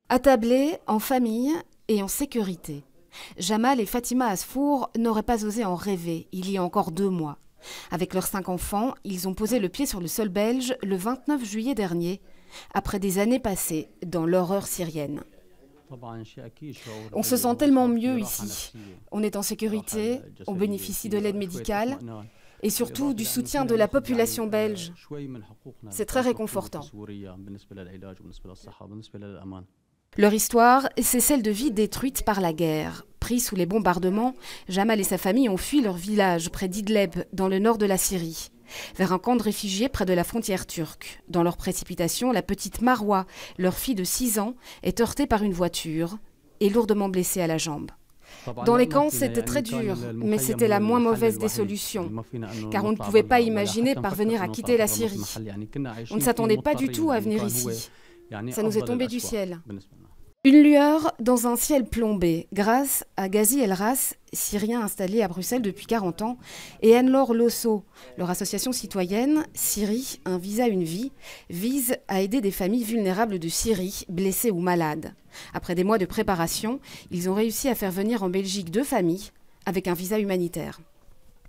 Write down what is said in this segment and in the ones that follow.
Attablés, en famille et en sécurité. Jamal et Fatima Asfour n'auraient pas osé en rêver il y a encore 2 mois. Avec leurs 5 enfants, ils ont posé le pied sur le sol belge le 29 juillet dernier, après des années passées dans l'horreur syrienne. On se sent tellement mieux ici. On est en sécurité, on bénéficie de l'aide médicale et surtout du soutien de la population belge. C'est très réconfortant. Leur histoire, c'est celle de vies détruites par la guerre. Pris sous les bombardements, Jamal et sa famille ont fui leur village près d'Idleb, dans le nord de la Syrie, vers un camp de réfugiés près de la frontière turque. Dans leur précipitation, la petite Marwa, leur fille de 6 ans, est heurtée par une voiture et lourdement blessée à la jambe. Dans les camps, c'était très dur, mais c'était la moins mauvaise des solutions, car on ne pouvait pas imaginer parvenir à quitter la Syrie. On ne s'attendait pas du tout à venir ici. Ça nous est tombé du ciel. Une lueur dans un ciel plombé, grâce à Ghazi El Ras, Syrien installé à Bruxelles depuis 40 ans, et Anne-Laure Losso. Leur association citoyenne, Syrie, un visa, une vie, vise à aider des familles vulnérables de Syrie, blessées ou malades. Après des mois de préparation, ils ont réussi à faire venir en Belgique 2 familles avec un visa humanitaire.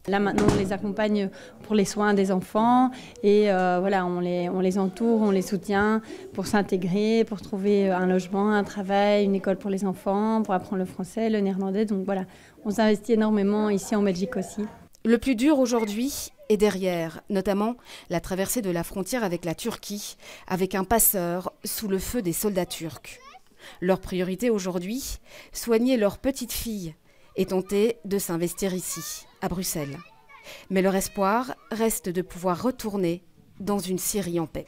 Là maintenant on les accompagne pour les soins des enfants et voilà, on les entoure, on les soutient pour s'intégrer, pour trouver un logement, un travail, une école pour les enfants, pour apprendre le français, le néerlandais. Donc voilà, on s'investit énormément ici en Belgique aussi. Le plus dur aujourd'hui est derrière, notamment la traversée de la frontière avec la Turquie, avec un passeur sous le feu des soldats turcs. Leur priorité aujourd'hui, soigner leur petite fille et tenter de s'investir ici, à Bruxelles. Mais leur espoir reste de pouvoir retourner dans une Syrie en paix.